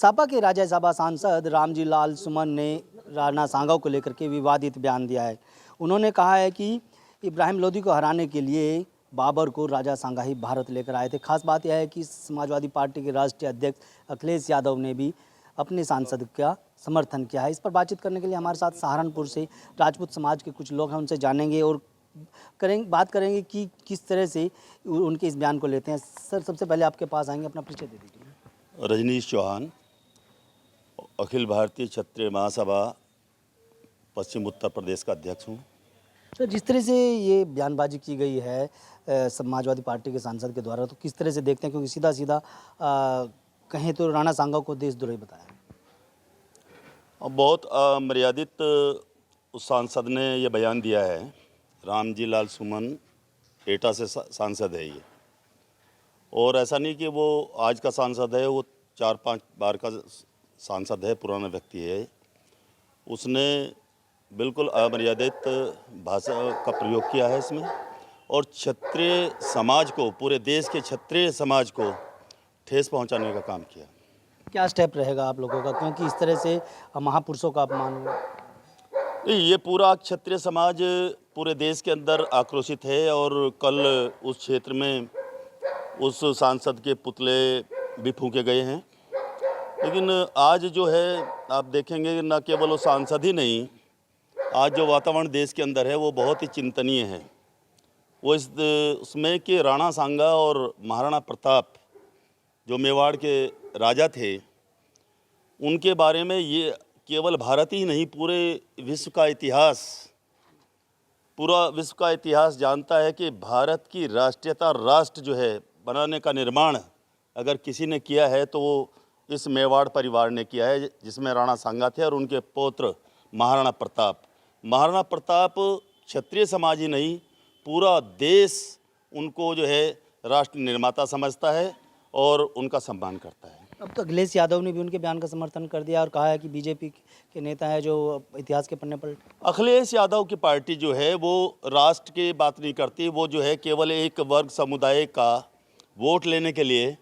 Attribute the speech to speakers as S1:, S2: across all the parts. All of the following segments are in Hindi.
S1: सपा के राज्यसभा सांसद रामजी लाल सुमन ने राणा सांगा को लेकर के विवादित बयान दिया है। उन्होंने कहा है कि इब्राहिम लोदी को हराने के लिए बाबर को राजा सांगा ही भारत लेकर आए थे। खास बात यह है कि समाजवादी पार्टी के राष्ट्रीय अध्यक्ष अखिलेश यादव ने भी अपने सांसद का समर्थन किया है। इस पर बातचीत करने के लिए हमारे साथ सहारनपुर से राजपूत समाज के कुछ लोग हैं, उनसे जानेंगे और बात करेंगे कि किस तरह से उनके इस बयान को लेते हैं। सर, सबसे पहले आपके पास आएंगे, अपना परिचय दे दीजिए।
S2: रजनीश चौहान, अखिल भारतीय क्षत्रिय महासभा पश्चिम उत्तर प्रदेश का अध्यक्ष हूँ।
S1: तो जिस तरह से ये बयानबाजी की गई है समाजवादी पार्टी के सांसद के द्वारा, तो किस तरह से देखते हैं? क्योंकि सीधा सीधा कहें तो राणा सांगा को देशद्रोही बताया।
S2: और बहुत मर्यादित उस सांसद ने ये बयान दिया है। रामजी लाल सुमन एटा से सांसद है ये, और ऐसा नहीं कि वो आज का सांसद है, वो 4-5 बार का सांसद है, पुराना व्यक्ति है। उसने बिल्कुल अमर्यादित भाषा का प्रयोग किया है इसमें, और क्षत्रिय समाज को, पूरे देश के क्षत्रिय समाज को ठेस पहुंचाने का काम किया।
S1: क्या स्टेप रहेगा आप लोगों का, क्योंकि इस तरह से महापुरुषों का अपमान हुआ?
S2: ये पूरा क्षत्रिय समाज पूरे देश के अंदर आक्रोशित है, और कल उस क्षेत्र में उस सांसद के पुतले भी फूंके गए हैं। लेकिन आज जो है आप देखेंगे, न केवल वो सांसद ही नहीं, आज जो वातावरण देश के अंदर है वो बहुत ही चिंतनीय है। वो उसमें कि राणा सांगा और महाराणा प्रताप जो मेवाड़ के राजा थे, उनके बारे में ये केवल भारत ही नहीं, पूरे विश्व का इतिहास, पूरा विश्व का इतिहास जानता है कि भारत की राष्ट्रीयता, राष्ट्र जो है बनाने का निर्माण अगर किसी ने किया है तो वो इस मेवाड़ परिवार ने किया है, जिसमें राणा सांगा थे और उनके पौत्र महाराणा प्रताप। महाराणा प्रताप क्षत्रिय समाज ही नहीं, पूरा देश उनको जो है राष्ट्र निर्माता समझता है और उनका सम्मान करता है।
S1: अब तो अखिलेश यादव ने भी उनके बयान का समर्थन कर दिया और कहा है कि बीजेपी के नेता है जो इतिहास के पन्ने पलटे।
S2: अखिलेश यादव की पार्टी जो है वो राष्ट्र की बात नहीं करती, वो जो है केवल एक वर्ग समुदाय का वोट लेने के लिए,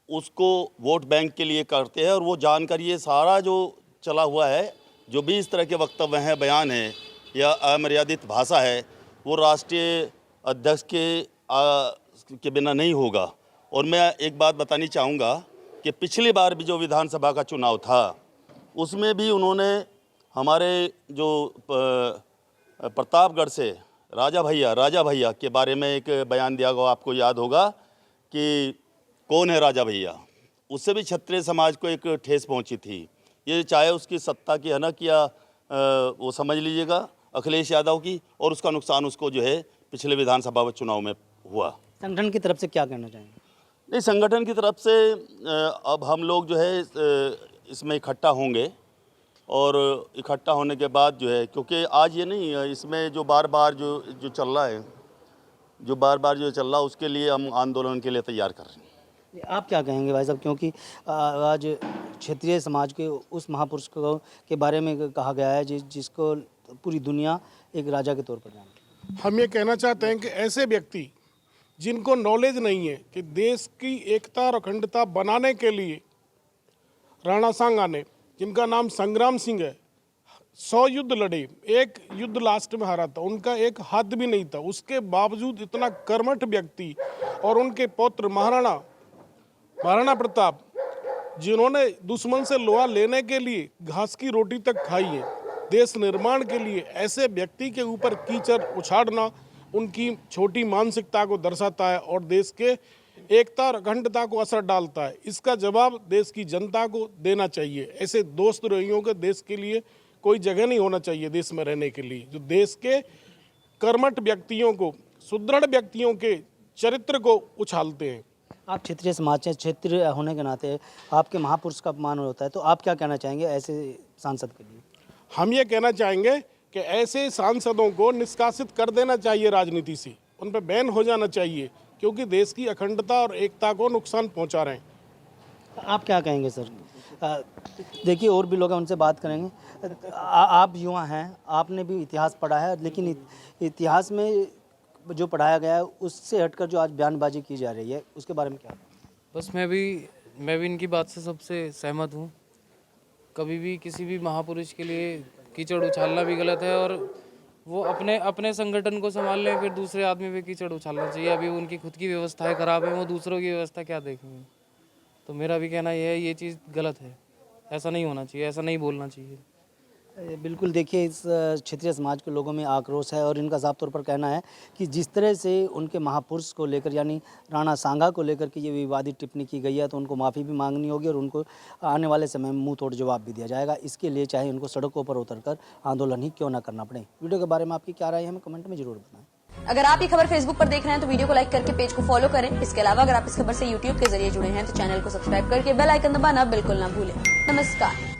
S2: उसको वोट बैंक के लिए करते हैं। और वो जानकर ये सारा जो चला हुआ है, जो भी इस तरह के वक्तव्य हैं, बयान हैं या अमर्यादित भाषा है, वो राष्ट्रीय अध्यक्ष के बिना नहीं होगा। और मैं एक बात बतानी चाहूँगा कि पिछली बार भी जो विधानसभा का चुनाव था, उसमें भी उन्होंने हमारे जो प्रतापगढ़ से राजा भैया के बारे में एक बयान दिया होगा, आपको याद होगा कि कौन है राजा भैया। उससे भी क्षत्रिय समाज को एक ठेस पहुंची थी। ये चाहे उसकी सत्ता की हनक या वो समझ लीजिएगा अखिलेश यादव की, और उसका नुकसान उसको जो है पिछले विधानसभा चुनाव में हुआ।
S1: संगठन की तरफ से क्या कहना चाहेंगे?
S2: नहीं, संगठन की तरफ से अब हम लोग जो है इसमें इकट्ठा होंगे, और इकट्ठा होने के बाद जो है, क्योंकि आज ये नहीं, इसमें जो बार बार जो चल रहा है, उसके लिए हम आंदोलन के लिए तैयार कर रहे हैं।
S1: आप क्या कहेंगे भाई साहब, क्योंकि आज क्षेत्रीय समाज के उस महापुरुष के बारे में कहा गया है जिसको पूरी दुनिया एक राजा के तौर पर जानती है।
S3: हम ये कहना चाहते हैं कि ऐसे व्यक्ति जिनको नॉलेज नहीं है कि देश की एकता और अखंडता बनाने के लिए राणा सांगा ने, जिनका नाम संग्राम सिंह है, 100 युद्ध लड़े, एक युद्ध लास्ट में हारा था, उनका एक हाथ भी नहीं था, उसके बावजूद इतना कर्मठ व्यक्ति, और उनके पौत्र महाराणा प्रताप, जिन्होंने दुश्मन से लोहा लेने के लिए घास की रोटी तक खाई है, देश निर्माण के लिए ऐसे व्यक्ति के ऊपर कीचड़ उछाड़ना उनकी छोटी मानसिकता को दर्शाता है और देश के एकता और अखंडता को असर डालता है। इसका जवाब देश की जनता को देना चाहिए। ऐसे दोस्तद्रोहियों के देश के लिए कोई जगह नहीं होना चाहिए, देश में रहने के लिए, जो देश के कर्मठ व्यक्तियों को, सुदृढ़ व्यक्तियों के चरित्र को उछालते हैं।
S1: आप क्षेत्रीय समाज से, क्षेत्रीय होने के नाते आपके महापुरुष का अपमान होता है, तो आप क्या कहना चाहेंगे ऐसे सांसद के लिए?
S3: हम ये कहना चाहेंगे कि ऐसे सांसदों को निष्कासित कर देना चाहिए राजनीति से, उन पर बैन हो जाना चाहिए, क्योंकि देश की अखंडता और एकता को नुकसान पहुंचा रहे हैं।
S1: आप क्या कहेंगे सर? देखिए, और भी लोग हैं, उनसे बात करेंगे। आप युवा हैं, आपने भी इतिहास पढ़ा है, लेकिन इतिहास में जो पढ़ाया गया है उससे हटकर जो आज बयानबाजी की जा रही है, उसके बारे में क्या?
S4: बस मैं भी मैं भी इनकी बात से सबसे सहमत हूँ। कभी भी किसी भी महापुरुष के लिए कीचड़ उछालना भी गलत है, और वो अपने अपने संगठन को संभाल लें, फिर दूसरे आदमी पे कीचड़ उछालना चाहिए। अभी उनकी खुद की व्यवस्थाएं खराब है, वो दूसरों की व्यवस्था क्या देखेंगे। तो मेरा भी कहना यह है, ये चीज़ गलत है, ऐसा नहीं होना चाहिए, ऐसा नहीं बोलना चाहिए।
S1: बिल्कुल देखिए, इस क्षेत्रीय समाज के लोगों में आक्रोश है और इनका साफ तौर पर कहना है कि जिस तरह से उनके महापुरुष को लेकर यानी राणा सांगा को लेकर के ये विवादित टिप्पणी की गई है, तो उनको माफ़ी भी मांगनी होगी और उनको आने वाले समय में मुंह तोड़ जवाब भी दिया जाएगा। इसके लिए चाहे उनको सड़कों पर उतरकर आंदोलन ही क्यों ना करना पड़े। वीडियो के बारे में आपकी क्या राय है, हमें कमेंट में जरूर बताएं।
S5: अगर आप ये खबर फेसबुक पर देख रहे हैं तो वीडियो को लाइक करके पेज को फॉलो करें। इसके अलावा अगर आप इस खबर से यूट्यूब के जरिए जुड़े हैं तो चैनल को सब्सक्राइब करके बेल आइकन दबाना बिल्कुल ना भूलें। नमस्कार।